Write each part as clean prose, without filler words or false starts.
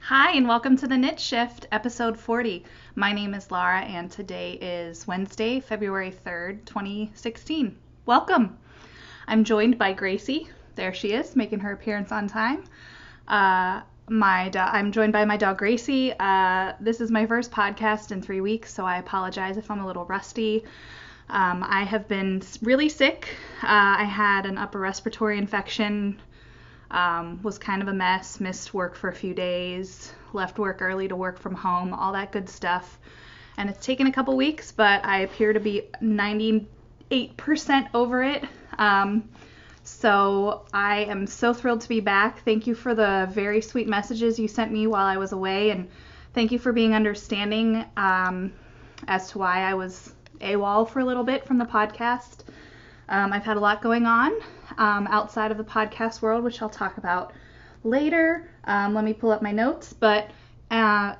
Hi, and welcome to the Knit Shift, episode 40. My name is Laura, and today is Wednesday, February 3rd, 2016. Welcome. I'm joined by Gracie. There she is, making her appearance on time. I'm joined by my dog, Gracie. This is my first podcast in 3 weeks, so I apologize if I'm a little rusty. I have been really sick. I had an upper respiratory infection. Was kind of a mess, missed work for a few days, left work early to work from home, all that good stuff. And it's taken a couple weeks, but I appear to be 98% over it. So I am so thrilled to be back. Thank you for the very sweet messages you sent me while I was away, and thank you for being understanding as to why I was AWOL for a little bit from the podcast. I've had a lot going on outside of the podcast world, which I'll talk about later. Let me pull up my notes, but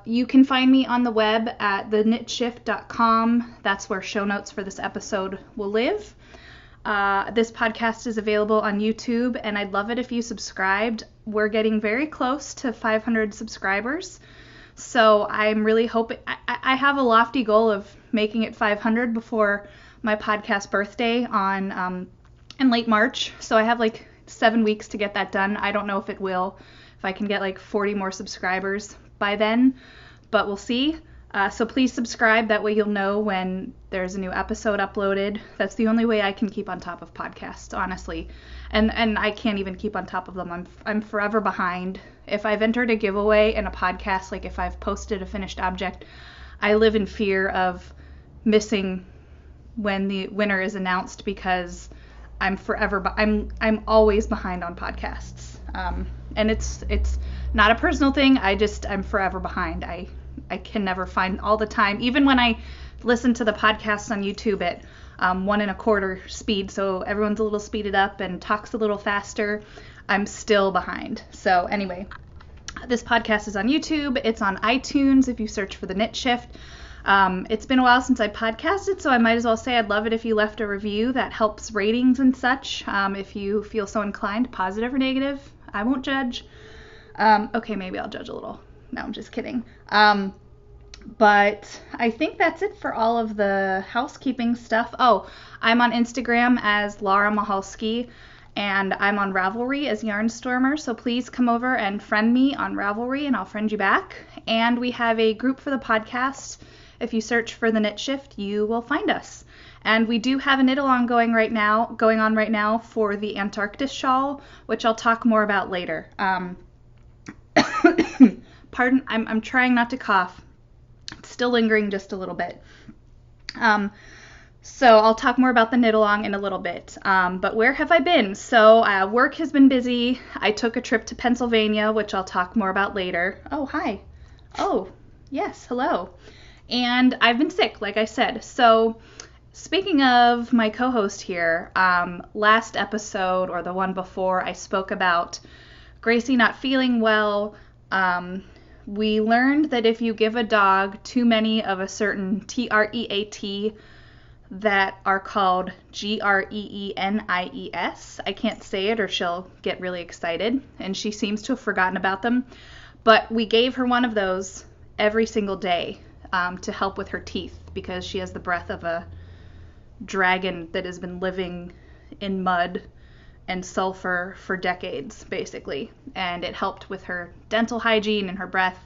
you can find me on the web at theknitshift.com. That's where show notes for this episode will live. This podcast is available on YouTube, and I'd love it if you subscribed. We're getting very close to 500 subscribers, so I'm really hoping I have a lofty goal of making it 500 before my podcast birthday in late March, so I have like 7 weeks to get that done. I don't know if I can get like 40 more subscribers by then, but we'll see. So please subscribe, that way you'll know when there's a new episode uploaded. That's the only way I can keep on top of podcasts, honestly. And I can't even keep on top of them. I'm forever behind. If I've entered a giveaway in a podcast, like if I've posted a finished object, I live in fear of missing when the winner is announced, because I'm always behind on podcasts. And it's not a personal thing. I'm forever behind. I can never find all the time. Even when I listen to the podcasts on YouTube at 1 1/4 speed, so everyone's a little speeded up and talks a little faster, I'm still behind. So anyway, this podcast is on YouTube. It's on iTunes if you search for the Knit Shift. It's been a while since I podcasted, so I might as well say I'd love it if you left a review. That helps ratings and such. If you feel so inclined, positive or negative, I won't judge. Okay, maybe I'll judge a little. No, I'm just kidding. But I think that's it for all of the housekeeping stuff. Oh, I'm on Instagram as Laura Mahalski, and I'm on Ravelry as Yarnstormer, so please come over and friend me on Ravelry, and I'll friend you back. And we have a group for the podcast. If you search for the Knit Shift, you will find us. And we do have a knit along going on right now for the Antarctica Shawl, which I'll talk more about later. Pardon, I'm trying not to cough. It's still lingering just a little bit. So I'll talk more about the knit along in a little bit. But where have I been? So work has been busy. I took a trip to Pennsylvania, which I'll talk more about later. Oh, hi. Oh, yes, hello. And I've been sick, like I said. So speaking of my co-host here, last episode or the one before, I spoke about Gracie not feeling well. We learned that if you give a dog too many of a certain TREAT that are called GREENIES, I can't say it or she'll get really excited, and she seems to have forgotten about them, but we gave her one of those every single day to help with her teeth, because she has the breath of a dragon that has been living in mud and sulfur for decades, basically, and it helped with her dental hygiene and her breath.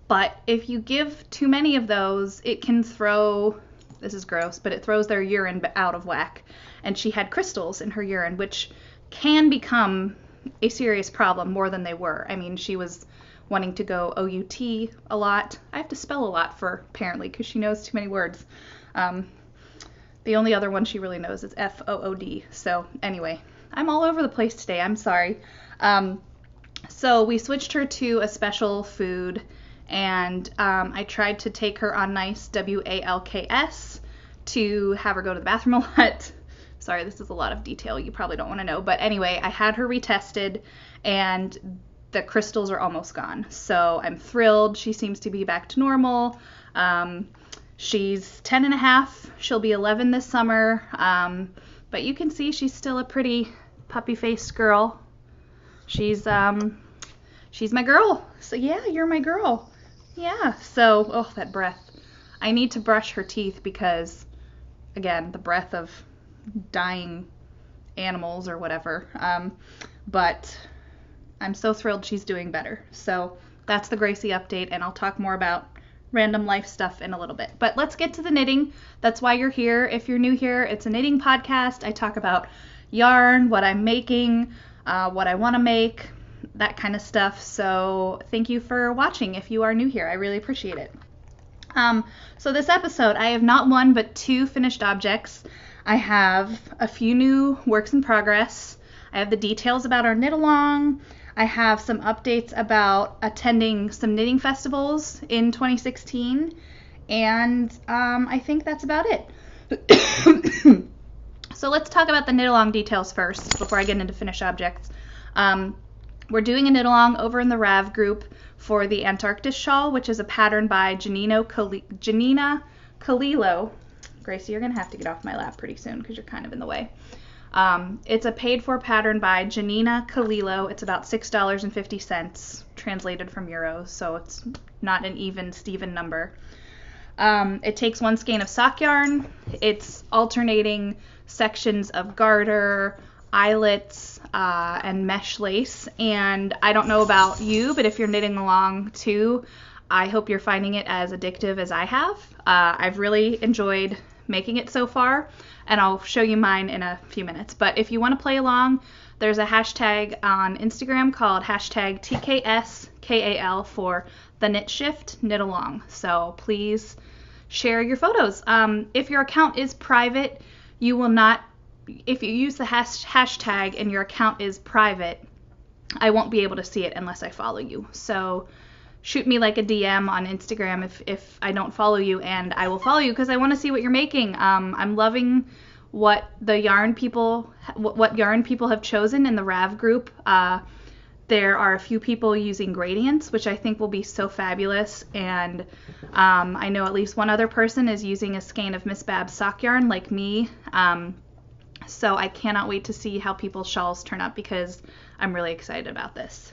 But if you give too many of those, it can this is gross, but it throws their urine out of whack, and she had crystals in her urine, which can become a serious problem, more than they were. I mean, she was wanting to go OUT a lot. I have to spell a lot apparently, because she knows too many words. The only other one she really knows is FOOD. So anyway, I'm all over the place today. I'm sorry. So we switched her to a special food, and I tried to take her on nice WALKS to have her go to the bathroom a lot. Sorry, this is a lot of detail you probably don't want to know. But anyway, I had her retested, and the crystals are almost gone. So I'm thrilled. She seems to be back to normal. She's 10 and a half. She'll be 11 this summer. But you can see she's still a pretty puppy-faced girl. She's she's my girl. So yeah, you're my girl. Yeah. So, oh, that breath. I need to brush her teeth because, again, the breath of dying animals or whatever. But I'm so thrilled she's doing better. So that's the Gracie update, and I'll talk more about random life stuff in a little bit. But let's get to the knitting. That's why you're here. If you're new here, it's a knitting podcast. I talk about yarn, what I'm making, what I want to make, that kind of stuff. So thank you for watching if you are new here. I really appreciate it. So this episode, I have not one but 2 finished objects. I have a few new works in progress. I have the details about our knit along. I have some updates about attending some knitting festivals in 2016. And I think that's about it. So let's talk about the knit along details first before I get into finished objects. We're doing a knit along over in the RAV group for the Antarctica Shawl, which is a pattern by Janina Kalilo. Gracie, you're going to have to get off my lap pretty soon because you're kind of in the way. It's a paid-for pattern by Janina Kalilo. It's about $6.50 translated from euros, so it's not an even Steven number. It takes 1 skein of sock yarn. It's alternating sections of garter, eyelets, and mesh lace. And I don't know about you, but if you're knitting along too, I hope you're finding it as addictive as I have. I've really enjoyed making it so far, and I'll show you mine in a few minutes. But if you want to play along, there's a hashtag on Instagram called hashtag TKSKAL for the knit shift knit along. So please share your photos. If your account is private, you will not, if you use the hashtag and your account is private, I won't be able to see it unless I follow you. So shoot me like a DM on Instagram if I don't follow you, and I will follow you because I want to see what you're making. I'm loving what yarn people have chosen in the RAV group. There are a few people using gradients, which I think will be so fabulous, and I know at least one other person is using a skein of Miss Bab's sock yarn like me. So I cannot wait to see how people's shawls turn out because I'm really excited about this.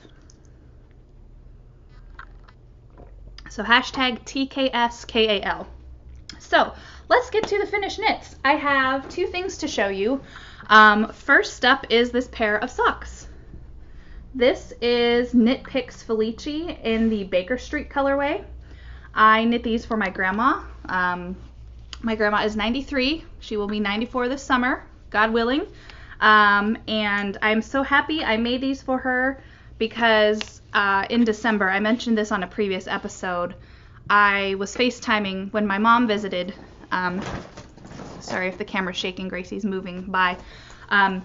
So hashtag TKSKAL. So let's get to the finished knits. I have 2 things to show you. First up is this pair of socks. This is Knit Picks Felici in the Baker Street colorway. I knit these for my grandma. My grandma is 93. She will be 94 this summer, God willing. And I'm so happy I made these for her because in December, I mentioned this on a previous episode, I was FaceTiming when my mom visited. Sorry if the camera's shaking, Gracie's moving by. I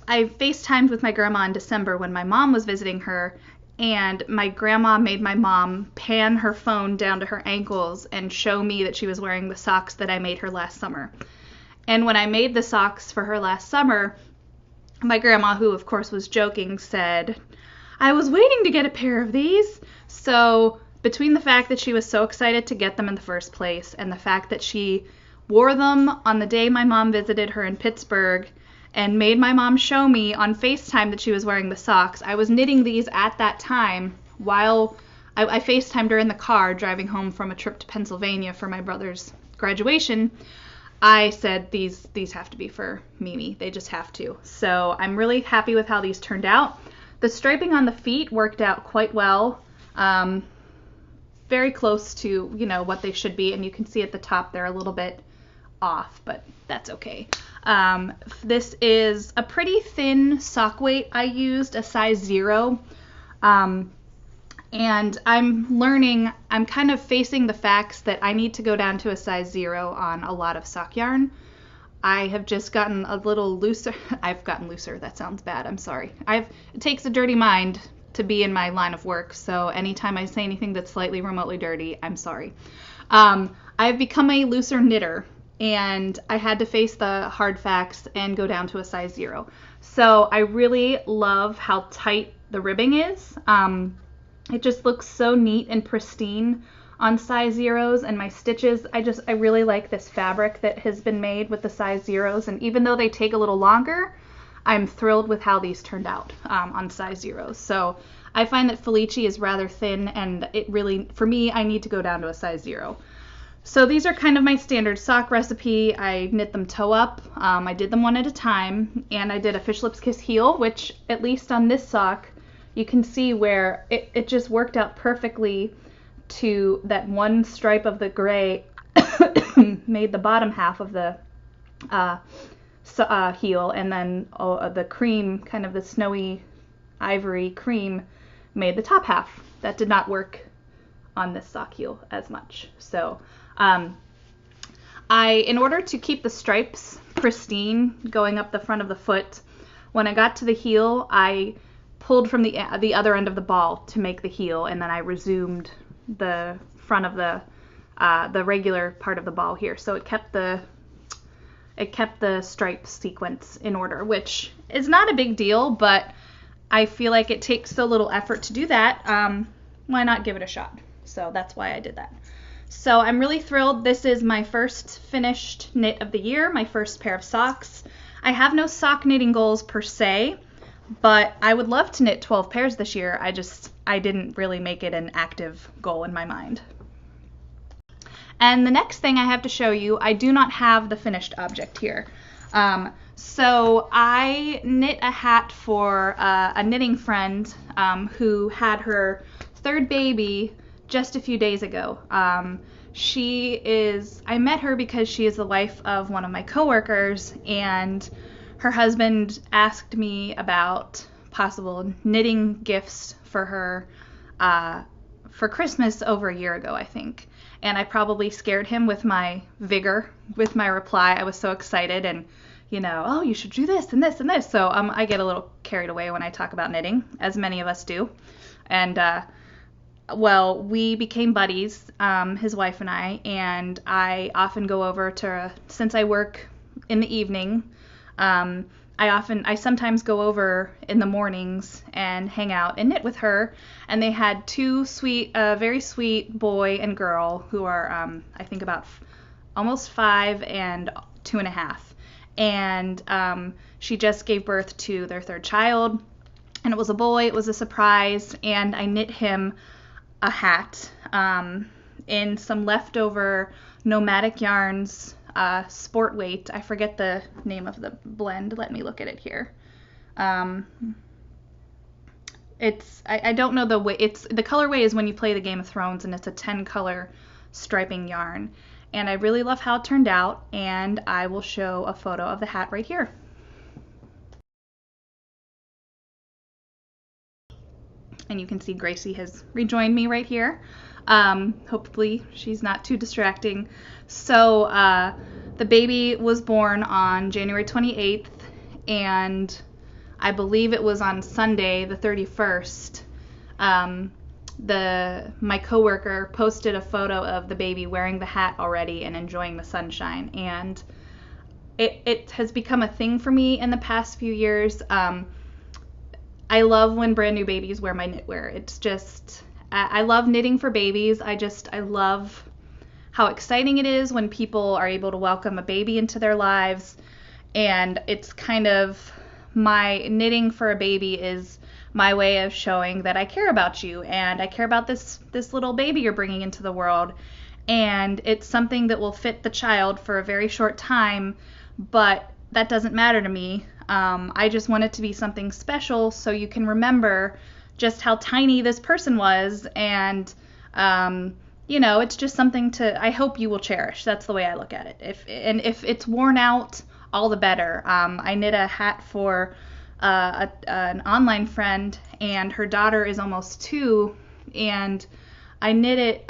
FaceTimed with my grandma in December when my mom was visiting her, and my grandma made my mom pan her phone down to her ankles and show me that she was wearing the socks that I made her last summer. And when I made the socks for her last summer, my grandma, who of course was joking, said, "I was waiting to get a pair of these." So between the fact that she was so excited to get them in the first place and the fact that she wore them on the day my mom visited her in Pittsburgh and made my mom show me on FaceTime that she was wearing the socks, I was knitting these at that time while I FaceTimed her in the car driving home from a trip to Pennsylvania for my brother's graduation. I said these have to be for Mimi. They just have to. So I'm really happy with how these turned out. The striping on the feet worked out quite well. Very close to, what they should be. And you can see at the top they're a little bit off, but that's okay. This is a pretty thin sock weight. I used a size 0. And I'm kind of facing the facts that I need to go down to a size 0 on a lot of sock yarn. I have just gotten a little looser. I've gotten looser. That sounds bad. I'm sorry. It takes a dirty mind to be in my line of work, so anytime I say anything that's slightly remotely dirty, I'm sorry. I've become a looser knitter, and I had to face the hard facts and go down to a size 0. So I really love how tight the ribbing is. It just looks so neat and pristine on size 0s, and my stitches, I really like this fabric that has been made with the size 0s, and even though they take a little longer, I'm thrilled with how these turned out on size 0. So I find that Felici is rather thin, and it really, for me, I need to go down to a size 0. So these are kind of my standard sock recipe. I knit them toe up. I did them one at a time, and I did a Fish Lips Kiss heel, which at least on this sock, you can see where it just worked out perfectly to that one stripe of the gray made the bottom half of the heel, and then the cream, kind of the snowy ivory cream, made the top half. That did not work on this sock heel as much. So in order to keep the stripes pristine going up the front of the foot, when I got to the heel, I pulled from the other end of the ball to make the heel, and then I resumed the front of the regular part of the ball here. So it kept the stripe sequence in order, which is not a big deal, but I feel like it takes so little effort to do that. Why not give it a shot? So that's why I did that. So I'm really thrilled. This is my first finished knit of the year, my first pair of socks. I have no sock knitting goals per se, but I would love to knit 12 pairs this year. I didn't really make it an active goal in my mind. And the next thing I have to show you, I do not have the finished object here. So I knit a hat for a knitting friend who had her third baby just a few days ago. I met her because she is the wife of one of my coworkers, and her husband asked me about possible knitting gifts for her for Christmas over a year ago, I think. And I probably scared him with my vigor, with my reply. I was so excited, and oh, you should do this and this and this. So I get a little carried away when I talk about knitting, as many of us do. And well, we became buddies, his wife and I often go over to, since I work in the evening, I sometimes go over in the mornings and hang out and knit with her. And they had two very sweet boy and girl who are, I think about almost 5 and 2.5. And she just gave birth to their third child, and it was a boy. It was a surprise, and I knit him a hat in some leftover Nomadic Yarns sport weight. I forget the name of the blend. Let me look at it here. I don't know the way. The colorway is when you play the Game of Thrones, and it's a 10 color striping yarn. And I really love how it turned out, and I will show a photo of the hat right here. And you can see Gracie has rejoined me right here. Hopefully she's not too distracting. So the baby was born on January 28th, and I believe it was on Sunday, the 31st. My coworker posted a photo of the baby wearing the hat already and enjoying the sunshine, and it has become a thing for me in the past few years. I love when brand new babies wear my knitwear. It's just, I love knitting for babies. I love how exciting it is when people are able to welcome a baby into their lives, and it's kind of, my knitting for a baby is my way of showing that I care about you, and I care about this little baby you're bringing into the world. And it's something that will fit the child for a very short time, but that doesn't matter to me. I just want it to be something special, so you can remember just how tiny this person was, and it's just something I hope you will cherish. That's the way I look at it. If it's worn out, all the better. I knit a hat for an online friend, and her daughter is almost 2, and I knit it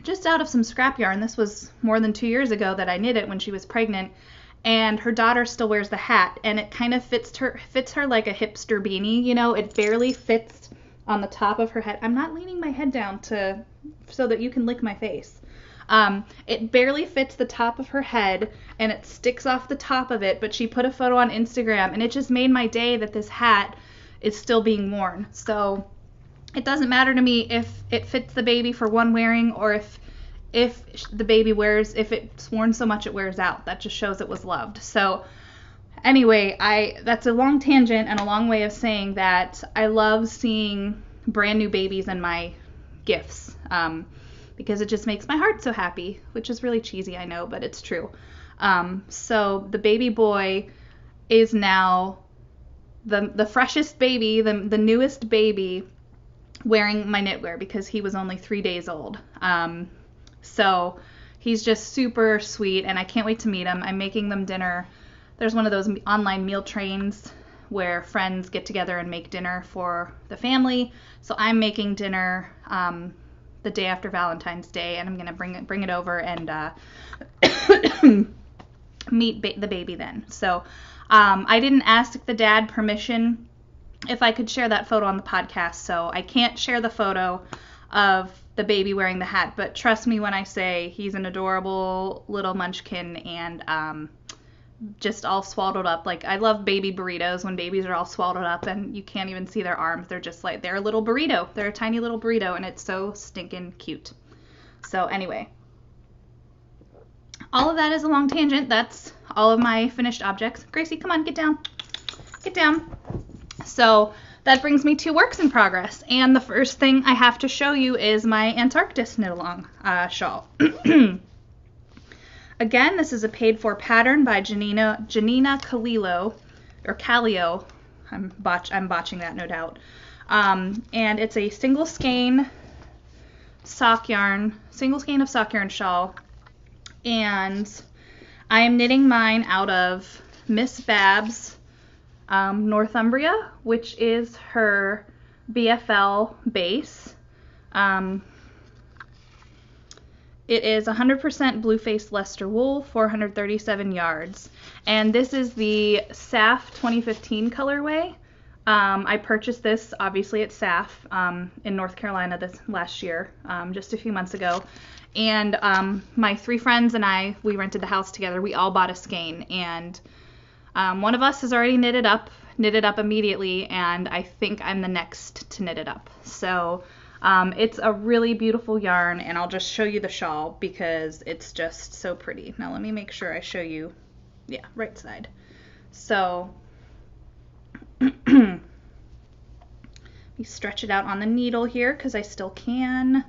just out of some scrap yarn. This was more than 2 years ago that I knit it, when she was pregnant, and her daughter still wears the hat, and it kind of fits her like a hipster beanie. It barely fits on the top of her head. I'm not leaning my head down so that you can lick my face. It barely fits the top of her head, and it sticks off the top of it, but she put a photo on Instagram, and it just made my day that this hat is still being worn. So it doesn't matter to me if it fits the baby for one wearing, or if the baby if it's worn so much it wears out. That just shows it was loved. So Anyway, that's a long tangent and a long way of saying that I love seeing brand new babies in my gifts, because it just makes my heart so happy, which is really cheesy, I know, but it's true. So the baby boy is now the freshest baby, the newest baby wearing my knitwear because he was only 3 days old. So he's just super sweet, and I can't wait to meet him. I'm making them dinner. There's one of those online meal trains where friends get together and make dinner for the family. So I'm making dinner the day after Valentine's Day, and I'm gonna bring it over and meet the baby then. So I didn't ask the dad permission if I could share that photo on the podcast, so I can't share the photo of the baby wearing the hat, but trust me when I say he's an adorable little munchkin and just all swaddled up. Like, I love baby burritos when babies are all swaddled up and you can't even see their arms. They're just like, they're a little burrito. They're a tiny little burrito, and it's so stinking cute. So anyway, all of that is a long tangent. That's all of my finished objects. Gracie, come on, get down. Get down. So that brings me to works in progress. And the first thing I have to show you is my Antarctica knit-along shawl. Again, this is a paid-for pattern by Janina Calillo, or Callio. I'm botching that, no doubt. And it's a single skein of sock yarn shawl. And I am knitting mine out of Miss Babs' Northumbria, which is her BFL base. It is 100% blue-faced Leicester wool, 437 yards. And this is the SAF 2015 colorway. I purchased this, obviously, at SAF in North Carolina this last year, just a few months ago. And my 3 friends and I, we rented the house together. We all bought a skein. And one of us has already knitted up immediately, and I think I'm the next to knit it up. So it's a really beautiful yarn, and I'll just show you the shawl because it's just so pretty. Now let me make sure I show you, yeah, right side. So let me stretch it out on the needle here because I still can.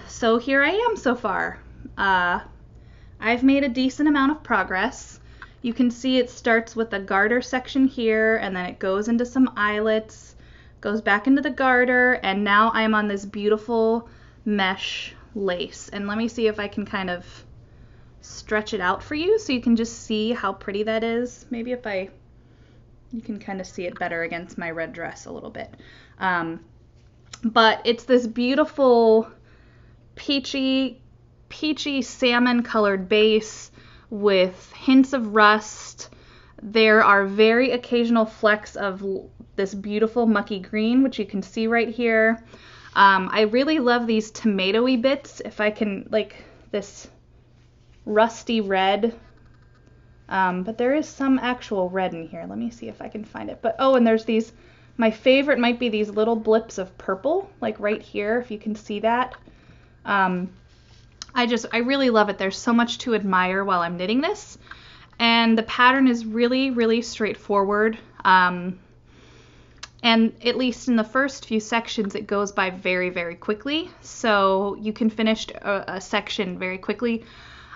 So here I am so far. I've made a decent amount of progress. You can see it starts with a garter section here, and then it goes into some eyelets, goes back into the garter, and now I'm on this beautiful mesh lace. And let me see if I can kind of stretch it out for you so you can just see how pretty that is. Maybe if you can kind of see it better against my red dress a little bit. But it's this beautiful peachy salmon colored base with hints of rust. There are very occasional flecks of this beautiful mucky green, which you can see right here. I really love these tomatoey bits, if I can, like this rusty red. But there is some actual red in here. Let me see if I can find it. But, oh, and there's these, my favorite might be these little blips of purple, like right here, if you can see that. I really love it. There's so much to admire while I'm knitting this. And the pattern is really, really straightforward. And at least in the first few sections, it goes by very, very quickly. So you can finish a section very quickly.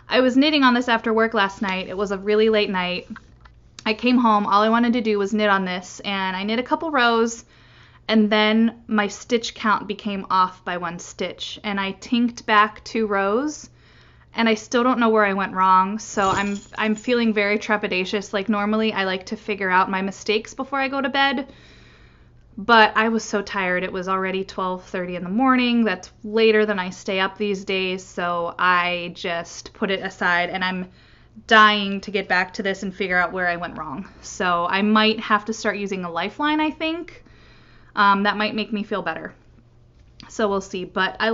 I was knitting on this after work last night. It was a really late night. I came home. All I wanted to do was knit on this. And I knit a couple rows. And then my stitch count became off by 1 stitch. And I tinked back 2 rows. And I still don't know where I went wrong. So I'm feeling very trepidatious. Like, normally I like to figure out my mistakes before I go to bed. But I was so tired. It was already 12:30 in the morning. That's later than I stay up these days. So I just put it aside. And I'm dying to get back to this and figure out where I went wrong. So I might have to start using a lifeline, I think. That might make me feel better. So we'll see. But I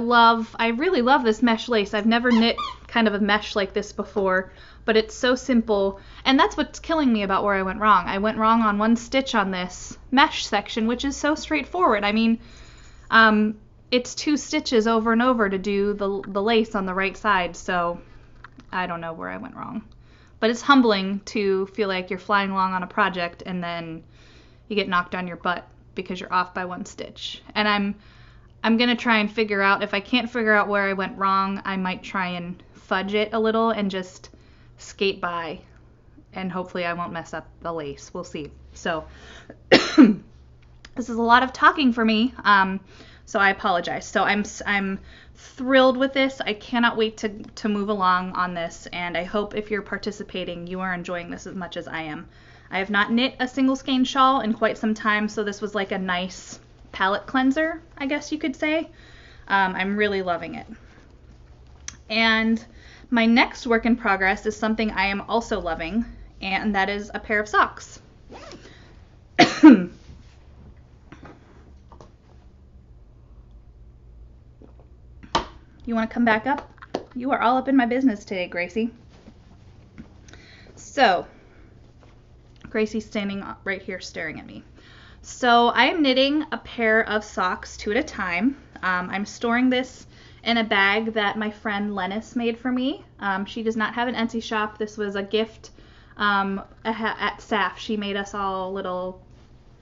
really love this mesh lace. I've never knit kind of a mesh like this before, but it's so simple. And that's what's killing me about where I went wrong. I went wrong on 1 stitch on this mesh section, which is so straightforward. I mean, it's 2 stitches over and over to do the lace on the right side. So I don't know where I went wrong. But it's humbling to feel like you're flying along on a project and then you get knocked on your butt because you're off by one stitch. And I'm going to try and figure out, if I can't figure out where I went wrong, I might try and fudge it a little and just skate by, and hopefully I won't mess up the lace. We'll see. So this is a lot of talking for me, so I apologize. So I'm thrilled with this. I cannot wait to move along on this, and I hope if you're participating, you are enjoying this as much as I am. I have not knit a single skein shawl in quite some time, so this was like a nice palette cleanser, I guess you could say. I'm really loving it. And my next work in progress is something I am also loving, and that is a pair of socks. You want to come back up? You are all up in my business today, Gracie. So, Gracie's standing right here staring at me. So I am knitting a pair of socks 2 at a time. I'm storing this in a bag that my friend Lennis made for me. She does not have an Etsy shop. This was a gift at SAF. She made us all little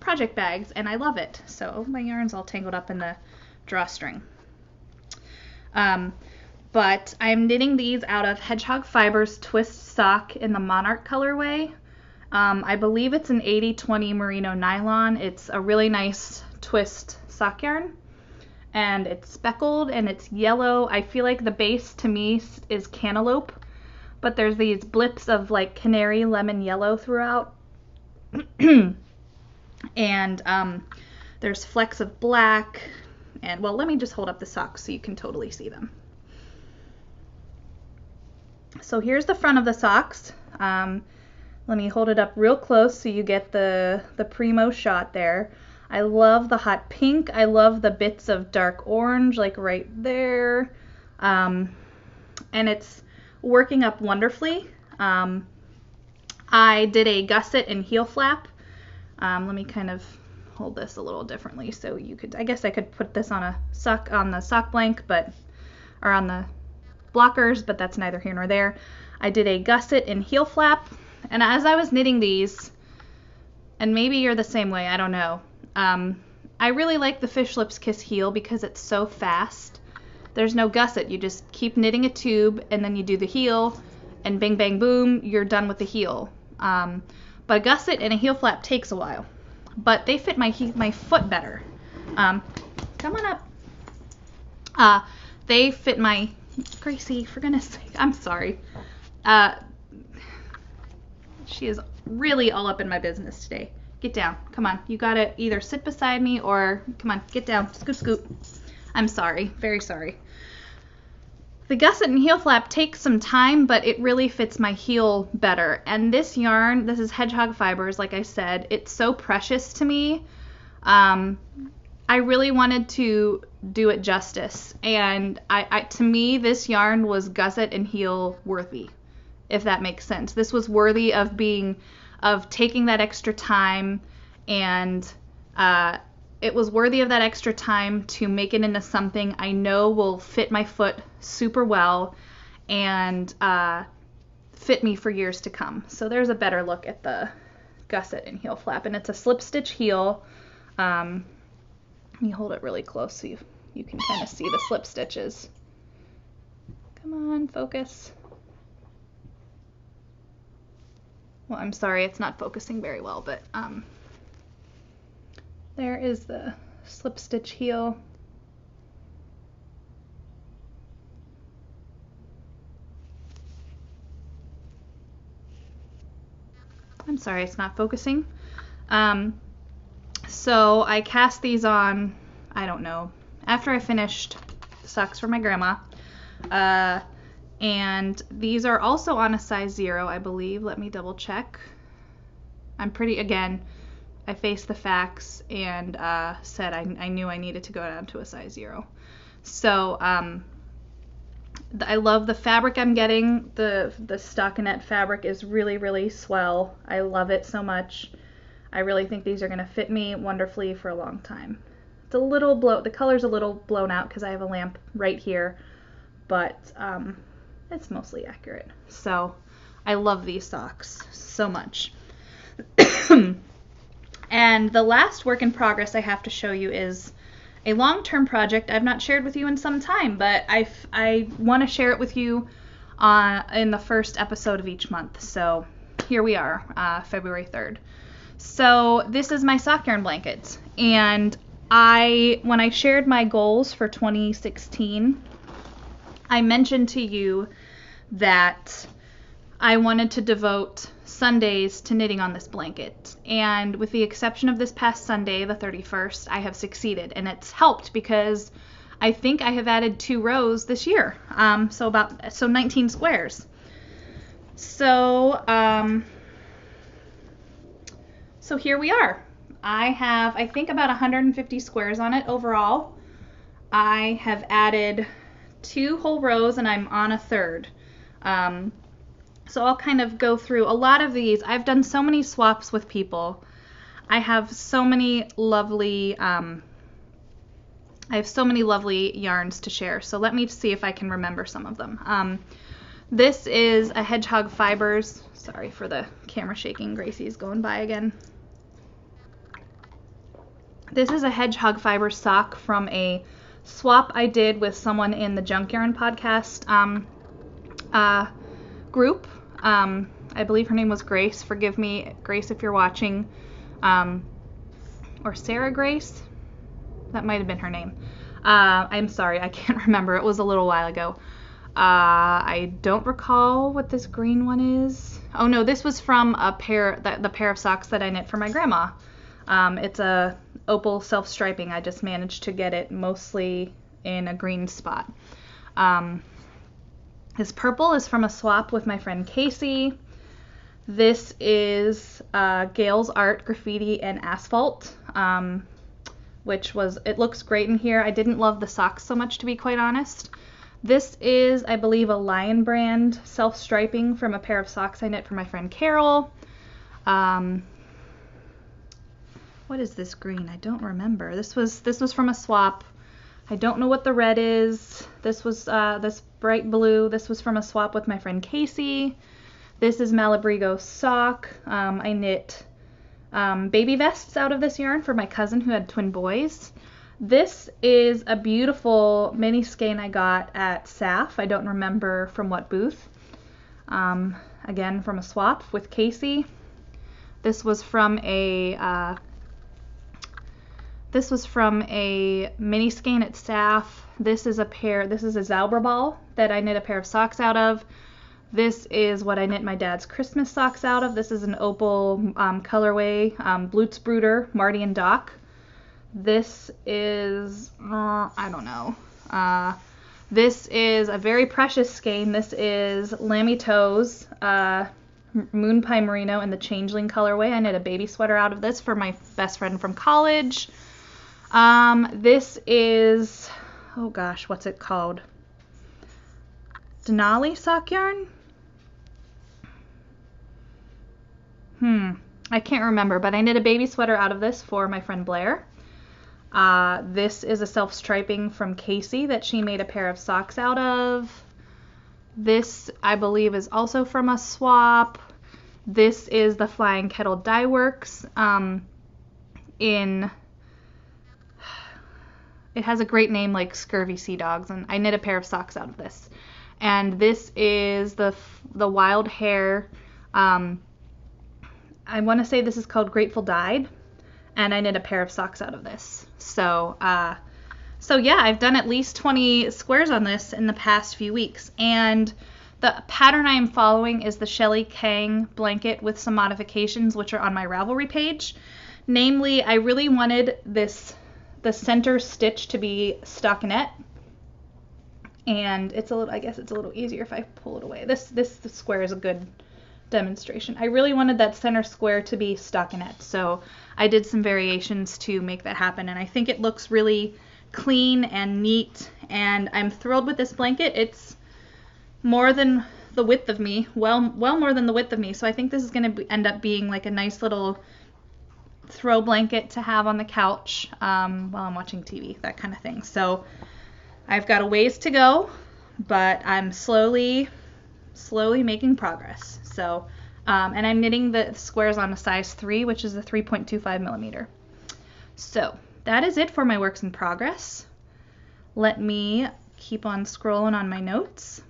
project bags, and I love it. So my yarn's all tangled up in the drawstring. But I'm knitting these out of Hedgehog Fibers Twist Sock in the Monarch colorway. I believe it's an 80/20 merino nylon. It's a really nice twist sock yarn, and it's speckled and it's yellow. I feel like the base to me is cantaloupe, but there's these blips of like canary lemon yellow throughout. And there's flecks of black. And well, let me just hold up the socks so you can totally see them. So here's the front of the socks. Let me hold it up real close so you get the primo shot there. I love the hot pink. I love the bits of dark orange, like right there. And it's working up wonderfully. I did a gusset and heel flap. Let me kind of hold this a little differently so you could, I guess I could put this on a sock, on the sock blank, or on the blockers, but that's neither here nor there. I did a gusset and heel flap. And as I was knitting these, and maybe you're the same way, I don't know, I really like the Fish Lips Kiss heel because it's so fast. There's no gusset. You just keep knitting a tube, and then you do the heel, and bang, bang, boom, you're done with the heel. But a gusset and a heel flap takes a while. But they fit my foot better. Come on up. They fit my... Gracie, for goodness sake, I'm sorry. She is really all up in my business today. Get down. Come on. You gotta either sit beside me or... Come on, get down. Scoot, scoot. I'm sorry. Very sorry. The gusset and heel flap takes some time, but it really fits my heel better. And this yarn, this is Hedgehog Fibers, like I said, it's so precious to me. I really wanted to do it justice. And to me, this yarn was gusset and heel worthy, if that makes sense. This was worthy of taking that extra time, and it was worthy of that extra time to make it into something I know will fit my foot super well and fit me for years to come. So there's a better look at the gusset and heel flap, and it's a slip stitch heel. Let me hold it really close so you can kind of see the slip stitches. Come on, focus. Well, I'm sorry, it's not focusing very well, but there is the slip stitch heel. I'm sorry, it's not focusing. So I cast these on, I don't know, after I finished socks for my grandma. And these are also on a size 0, I believe. Let me double check. Again, I faced the facts and said I knew I needed to go down to a size 0. So I love the fabric I'm getting. The stockinette fabric is really, really swell. I love it so much. I really think these are going to fit me wonderfully for a long time. It's a little the color's a little blown out because I have a lamp right here, but it's mostly accurate. So I love these socks so much. And the last work in progress I have to show you is a long-term project I've not shared with you in some time, but I want to share it with you in the first episode of each month. So here we are, February 3rd. So this is my sock yarn blankets, and when I shared my goals for 2016, I mentioned to you that I wanted to devote Sundays to knitting on this blanket, and with the exception of this past Sunday, the 31st, I have succeeded, and it's helped because I think I have added 2 rows this year, so 19 squares. So here we are. I have, I think, about 150 squares on it overall. I have added 2 whole rows, and I'm on a 3rd. So I'll kind of go through a lot of these. I've done so many swaps with people. I have so many lovely yarns to share. So let me see if I can remember some of them. This is a Hedgehog Fibers. Sorry for the camera shaking. Gracie's going by again. This is a Hedgehog Fibers sock from a swap I did with someone in the Junk Yarn podcast group. I believe her name was Grace. Forgive me, Grace, if you're watching. Or Sarah Grace. That might have been her name. I'm sorry, I can't remember. It was a little while ago. I don't recall what this green one is. Oh no, this was from the pair of socks that I knit for my grandma. It's a opal self-striping. I just managed to get it mostly in a green spot. This purple is from a swap with my friend Casey. This is Gail's Art, Graffiti, and Asphalt, it looks great in here. I didn't love the socks so much, to be quite honest. This is, I believe, a Lion brand self-striping from a pair of socks I knit for my friend Carol. What is this green? I don't remember. This was from a swap. I don't know what the red is. This was this bright blue. This was from a swap with my friend Casey. This is Malabrigo sock. I knit baby vests out of this yarn for my cousin who had twin boys. This is a beautiful mini skein I got at SAF. I don't remember from what booth. Again, from a swap with Casey. This was from a mini skein at SAF. This is a Zalbra ball that I knit a pair of socks out of. This is what I knit my dad's Christmas socks out of. This is an opal colorway, Blutsbruder, Marty and Doc. This is, I don't know. This is a very precious skein. This is Lammy Toes, Moon Pie Merino in the Changeling colorway. I knit a baby sweater out of this for my best friend from college. This is, oh gosh, what's it called? Denali sock yarn? I can't remember, but I knit a baby sweater out of this for my friend Blair. This is a self-striping from Casey that she made a pair of socks out of. This, I believe, is also from a swap. This is the Flying Kettle Dye Works. It has a great name like Scurvy Sea Dogs, and I knit a pair of socks out of this. And this is the Wild Hair. I want to say this is called Grateful Dyed, and I knit a pair of socks out of this. So yeah, I've done at least 20 squares on this in the past few weeks, and the pattern I am following is the Shelley Kang blanket with some modifications, which are on my Ravelry page. Namely, I really wanted the center stitch to be stockinette, and I guess it's a little easier if I pull it away. This square is a good demonstration. I really wanted that center square to be stockinette, so I did some variations to make that happen, and I think it looks really clean and neat, and I'm thrilled with this blanket. It's more than the width of me, well more than the width of me, so I think this is going to end up being like a nice little throw blanket to have on the couch while I'm watching TV, that kind of thing. So I've got a ways to go, but I'm slowly slowly making progress. So, and I'm knitting the squares on a size 3, which is a 3.25 millimeter. So that is it for my works in progress. Let me keep on scrolling on my notes.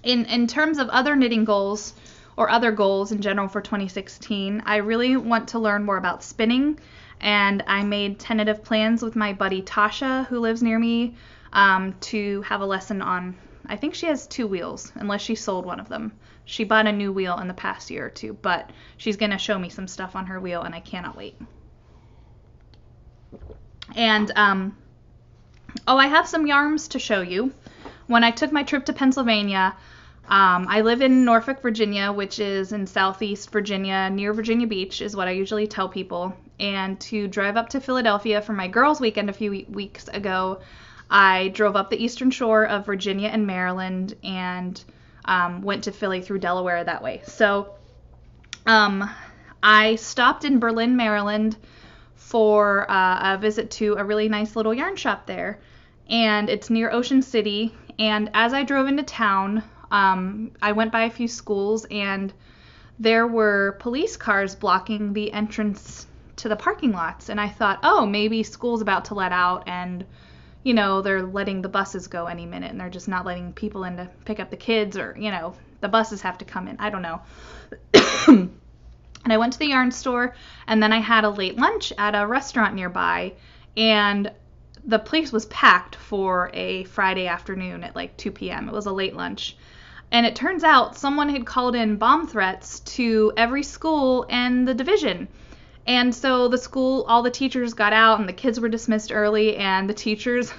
In terms of other knitting goals, or other goals in general for 2016, I really want to learn more about spinning, and I made tentative plans with my buddy Tasha, who lives near me, to have a lesson on, I think she has 2 wheels, unless she sold one of them. She bought a new wheel in the past year or 2, but she's going to show me some stuff on her wheel, and I cannot wait. And, I have some yarns to show you. When I took my trip to Pennsylvania, I live in Norfolk, Virginia, which is in southeast Virginia, near Virginia Beach, is what I usually tell people. And to drive up to Philadelphia for my girls' weekend a few weeks ago, I drove up the eastern shore of Virginia and Maryland and went to Philly through Delaware that way. So I stopped in Berlin, Maryland for a visit to a really nice little yarn shop there. And it's near Ocean City. And as I drove into town, I went by a few schools, and there were police cars blocking the entrance to the parking lots. And I thought, oh, maybe school's about to let out, and, you know, they're letting the buses go any minute, and they're just not letting people in to pick up the kids, or, you know, the buses have to come in. I don't know. And I went to the yarn store, and then I had a late lunch at a restaurant nearby, and the place was packed for a Friday afternoon at like 2 p.m. It was a late lunch. And it turns out someone had called in bomb threats to every school in the division. And so the school, all the teachers got out, and the kids were dismissed early, and the teachers,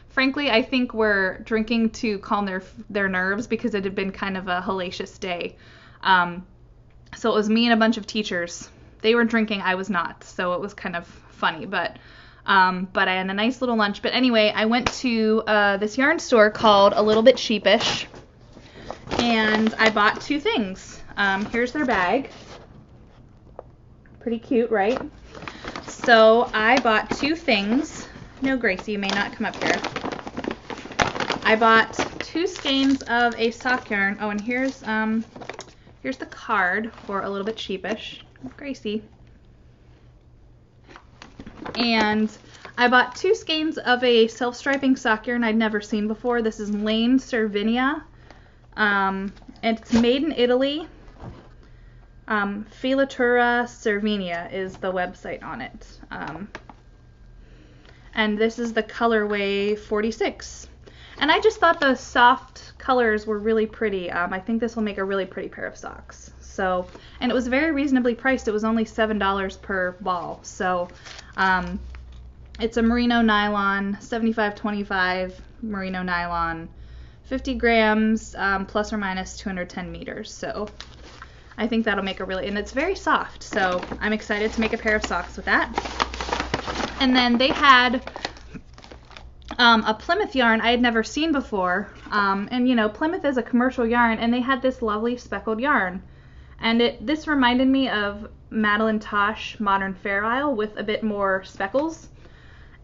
frankly, I think were drinking to calm their nerves, because it had been kind of a hellacious day. So it was me and a bunch of teachers. They were drinking, I was not. So it was kind of funny, but I had a nice little lunch. But anyway, I went to this yarn store called A Little Bit Sheepish, and I bought 2 things. Here's their bag. Pretty cute, right? So I bought 2 things. No, Gracie, you may not come up here. I bought 2 skeins of a sock yarn. Oh, and here's the card for A Little Bit Sheepish. Gracie. And I bought 2 skeins of a self-striping sock yarn I'd never seen before. This is Lane Cervinia. And it's made in Italy. Filatura Cervinia is the website on it. And this is the colorway 46. And I just thought the soft colors were really pretty. I think this will make a really pretty pair of socks. So, and it was very reasonably priced. It was only $7 per ball. So, it's a merino nylon, 75-25 merino nylon, 50 grams, plus or minus 210 meters. So I think that'll make a really, and it's very soft. So I'm excited to make a pair of socks with that. And then they had a Plymouth yarn I had never seen before. And you know, Plymouth is a commercial yarn, and they had this lovely speckled yarn. And this reminded me of Madeline Tosh Modern Fair Isle with a bit more speckles.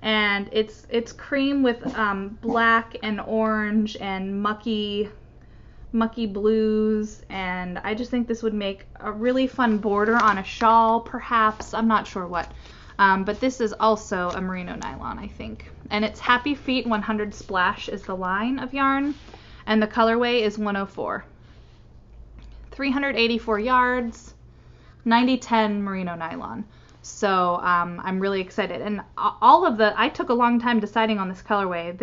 And it's cream with black and orange and mucky blues, and I just think this would make a really fun border on a shawl, perhaps. I'm not sure what. But this is also a merino nylon, I think. And it's Happy Feet 100 Splash is the line of yarn, and the colorway is 104. 384 yards, 90-10 merino nylon. So I'm really excited. And I took a long time deciding on this colorway.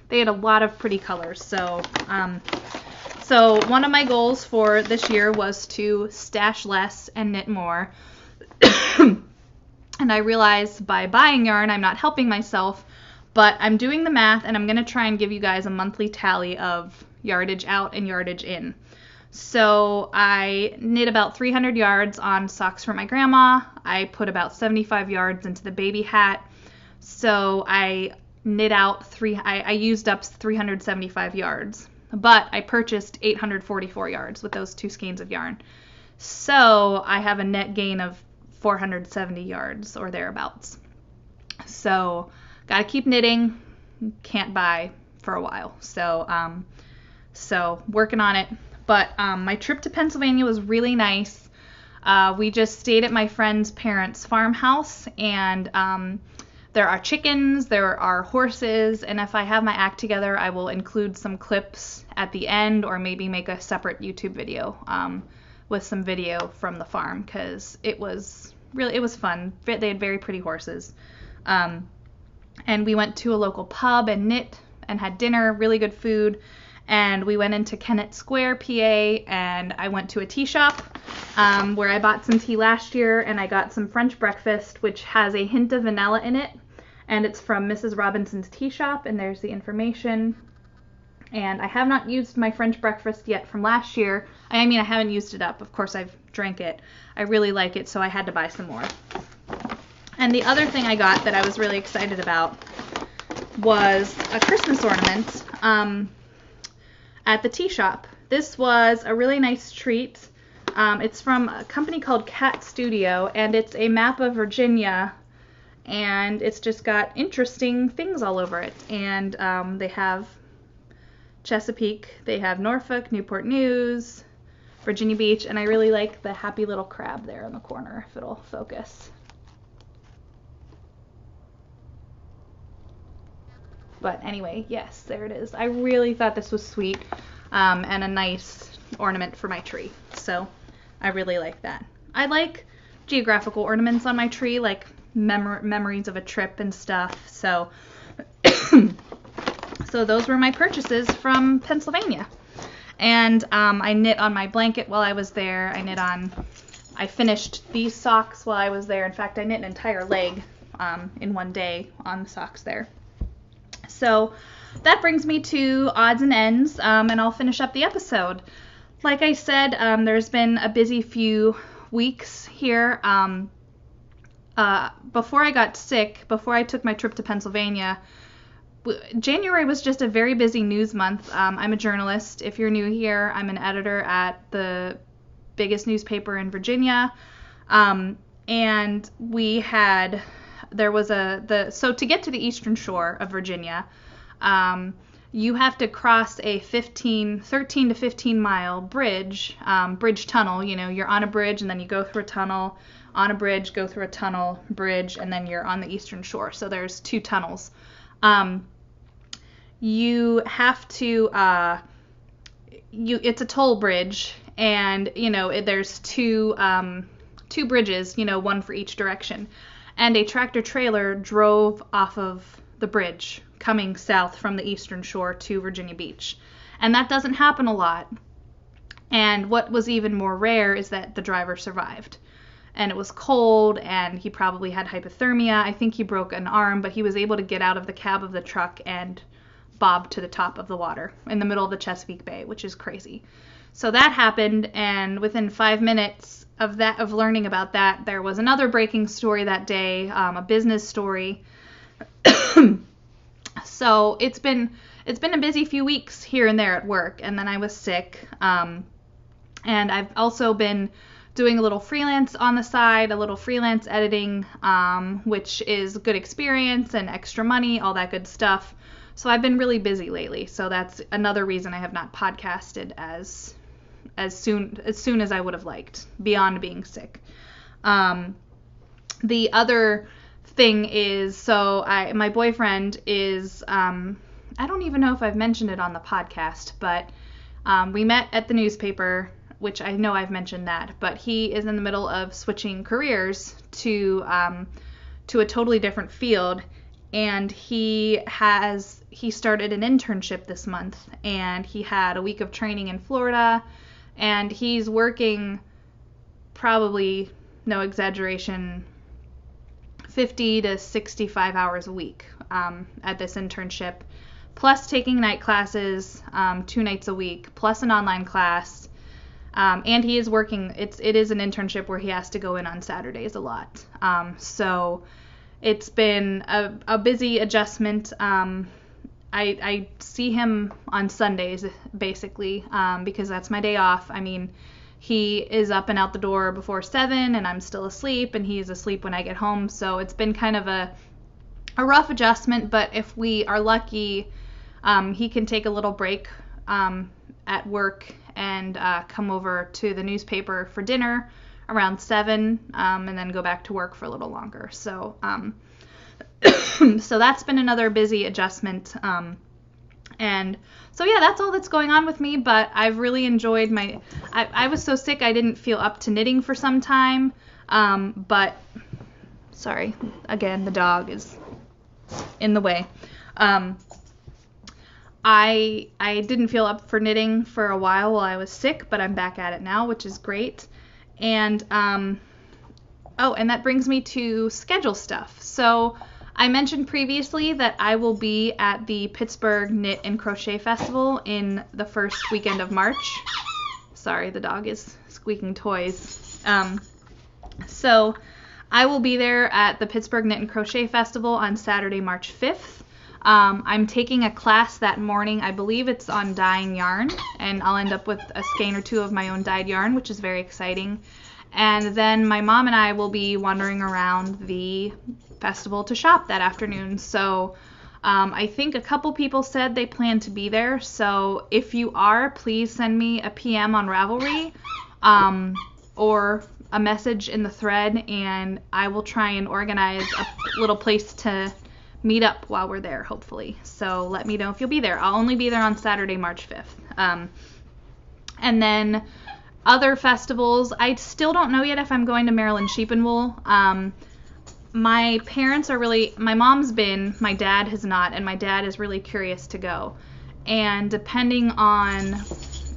They had a lot of pretty colors. So one of my goals for this year was to stash less and knit more. And I realized by buying yarn, I'm not helping myself, but I'm doing the math, and I'm going to try and give you guys a monthly tally of yardage out and yardage in. So I knit about 300 yards on socks for my grandma. I put about 75 yards into the baby hat. So I knit out I used up 375 yards, but I purchased 844 yards with those 2 skeins of yarn. So I have a net gain of 470 yards or thereabouts. So gotta keep knitting, can't buy for a while. So So working on it. But my trip to Pennsylvania was really nice. We just stayed at my friend's parents' farmhouse, and there are chickens, there are horses, and if I have my act together, I will include some clips at the end, or maybe make a separate YouTube video with some video from the farm, because it was fun. They had very pretty horses. And we went to a local pub and knit and had dinner, really good food. And we went into Kennett Square, PA, and I went to a tea shop where I bought some tea last year, and I got some French breakfast, which has a hint of vanilla in it. And it's from Mrs. Robinson's Tea Shop, and there's the information. And I have not used my French breakfast yet from last year. I mean, I haven't used it up. Of course, I've drank it. I really like it, so I had to buy some more. And the other thing I got that I was really excited about was a Christmas ornament at the tea shop. This was a really nice treat. It's from a company called Cat Studio, and it's a map of Virginia, and it's just got interesting things all over it. And they have Chesapeake, they have Norfolk, Newport News, Virginia Beach, and I really like the happy little crab there in the corner, if it'll focus. But anyway, yes, there it is. I really thought this was sweet and a nice ornament for my tree. So I really like that. I like geographical ornaments on my tree, like memories of a trip and stuff. So, so those were my purchases from Pennsylvania. And I knit on my blanket while I was there. I finished these socks while I was there. In fact, I knit an entire leg in one day on the socks there. So that brings me to odds and ends, and I'll finish up the episode. Like I said, there's been a busy few weeks here. Before I got sick, before I took my trip to Pennsylvania, January was just a very busy news month. I'm a journalist. If you're new here, I'm an editor at the biggest newspaper in Virginia. And so to get to the eastern shore of Virginia, you have to cross a 13 to 15 mile bridge tunnel. You know, you're on a bridge and then you go through a tunnel, on a bridge, go through a tunnel, bridge, and then you're on the eastern shore. So there's two tunnels. You have to, it's a toll bridge, and, you know, there's two bridges, you know, one for each direction. And a tractor trailer drove off of the bridge coming south from the eastern shore to Virginia Beach. And that doesn't happen a lot. And what was even more rare is that the driver survived. And it was cold, and he probably had hypothermia. I think he broke an arm, but he was able to get out of the cab of the truck and bob to the top of the water in the middle of the Chesapeake Bay, which is crazy. So that happened, and within 5 minutes of learning about that, there was another breaking story that day, a business story. So it's been a busy few weeks here and there at work, and then I was sick, and I've also been doing a little freelance on the side, a little freelance editing, which is good experience and extra money, all that good stuff. So I've been really busy lately. So that's another reason I have not podcasted as soon as I would have liked, beyond being sick. The other thing is, my boyfriend is, I don't even know if I've mentioned it on the podcast, but we met at the newspaper, which I know I've mentioned that, but he is in the middle of switching careers to a totally different field, and he started an internship this month, and he had a week of training in Florida, and he's working, probably, no exaggeration, 50 to 65 hours a week at this internship, plus taking night classes 2 nights a week, plus an online class. And he is working, it is an internship where he has to go in on Saturdays a lot. So it's been a busy adjustment. I see him on Sundays, basically, because that's my day off. I mean, he is up and out the door before 7, and I'm still asleep, and he's asleep when I get home. So it's been kind of a rough adjustment, but if we are lucky, he can take a little break at work and come over to the newspaper for dinner around 7, and then go back to work for a little longer. So so that's been another busy adjustment. And so yeah, that's all that's going on with me, but I've really enjoyed I was so sick I didn't feel up to knitting for some time, but sorry, again, the dog is in the way. I didn't feel up for knitting for a while I was sick, but I'm back at it now, which is great. And and that brings me to schedule stuff. So I mentioned previously that I will be at the Pittsburgh Knit and Crochet Festival in the first weekend of March. Sorry, the dog is squeaking toys. So I will be there at the Pittsburgh Knit and Crochet Festival on Saturday, March 5th. I'm taking a class that morning. I believe it's on dyeing yarn, and I'll end up with a skein or two of my own dyed yarn, which is very exciting. And then my mom and I will be wandering around the festival to shop that afternoon. So I think a couple people said they plan to be there. So if you are, please send me a PM on Ravelry or a message in the thread, and I will try and organize a little place to meet up while we're there, hopefully. So let me know if you'll be there. I'll only be there on Saturday, March 5th. And then other festivals, I still don't know yet if I'm going to Maryland Sheep and Wool. My parents are my mom's been, my dad has not, and my dad is really curious to go. And depending on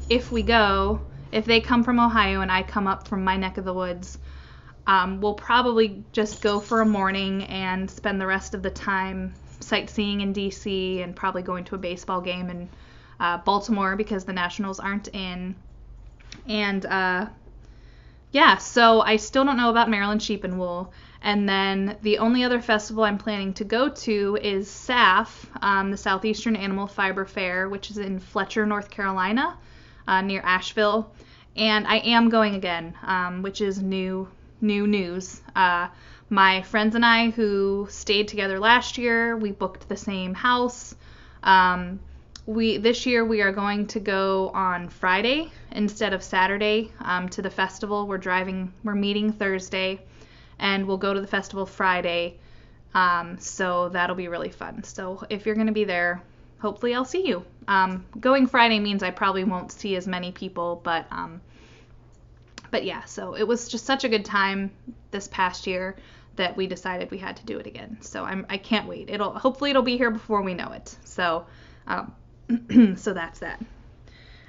if we go, if they come from Ohio and I come up from my neck of the woods, we'll probably just go for a morning and spend the rest of the time sightseeing in DC and probably going to a baseball game in Baltimore because the Nationals aren't in. And yeah, so I still don't know about Maryland Sheep and Wool. And then the only other festival I'm planning to go to is SAF, the Southeastern Animal Fiber Fair, which is in Fletcher, North Carolina, near Asheville. And I am going again, which is new news. My friends and I who stayed together last year, we booked the same house. This year we are going to go on Friday instead of Saturday to the festival. We're meeting Thursday, and we'll go to the festival Friday. So that'll be really fun. So if you're going to be there, hopefully I'll see you. Going Friday means I probably won't see as many people, but yeah, so it was just such a good time this past year that we decided we had to do it again. So I can't wait. Hopefully it'll be here before we know it. So so that's that.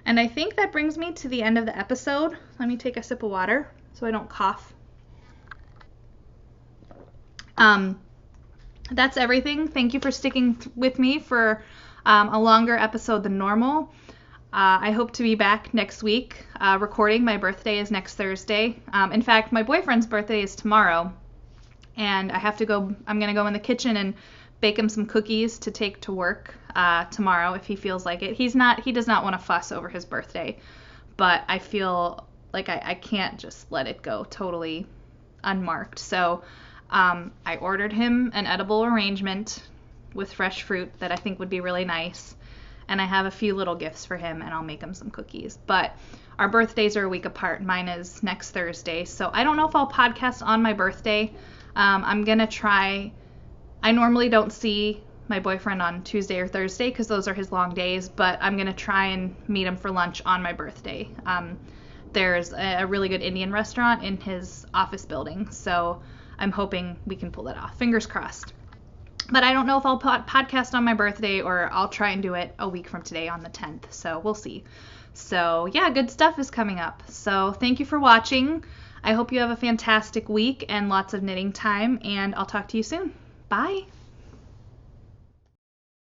And I think that brings me to the end of the episode. Let me take a sip of water so I don't cough. That's everything. Thank you for sticking with me for a longer episode than normal. I hope to be back next week recording. My birthday is next Thursday. In fact, my boyfriend's birthday is tomorrow, and I'm going to go in the kitchen and bake him some cookies to take to work tomorrow if he feels like it. He does not want to fuss over his birthday, but I feel like I can't just let it go totally unmarked. So I ordered him an edible arrangement with fresh fruit that I think would be really nice. And I have a few little gifts for him, and I'll make him some cookies. But our birthdays are a week apart. Mine is next Thursday. So I don't know if I'll podcast on my birthday. I'm going to try. I normally don't see my boyfriend on Tuesday or Thursday because those are his long days. But I'm going to try and meet him for lunch on my birthday. There's a really good Indian restaurant in his office building. So I'm hoping we can pull that off. Fingers crossed. But I don't know if I'll podcast on my birthday, or I'll try and do it a week from today on the 10th. So we'll see. So yeah, good stuff is coming up. So thank you for watching. I hope you have a fantastic week and lots of knitting time, and I'll talk to you soon. Bye.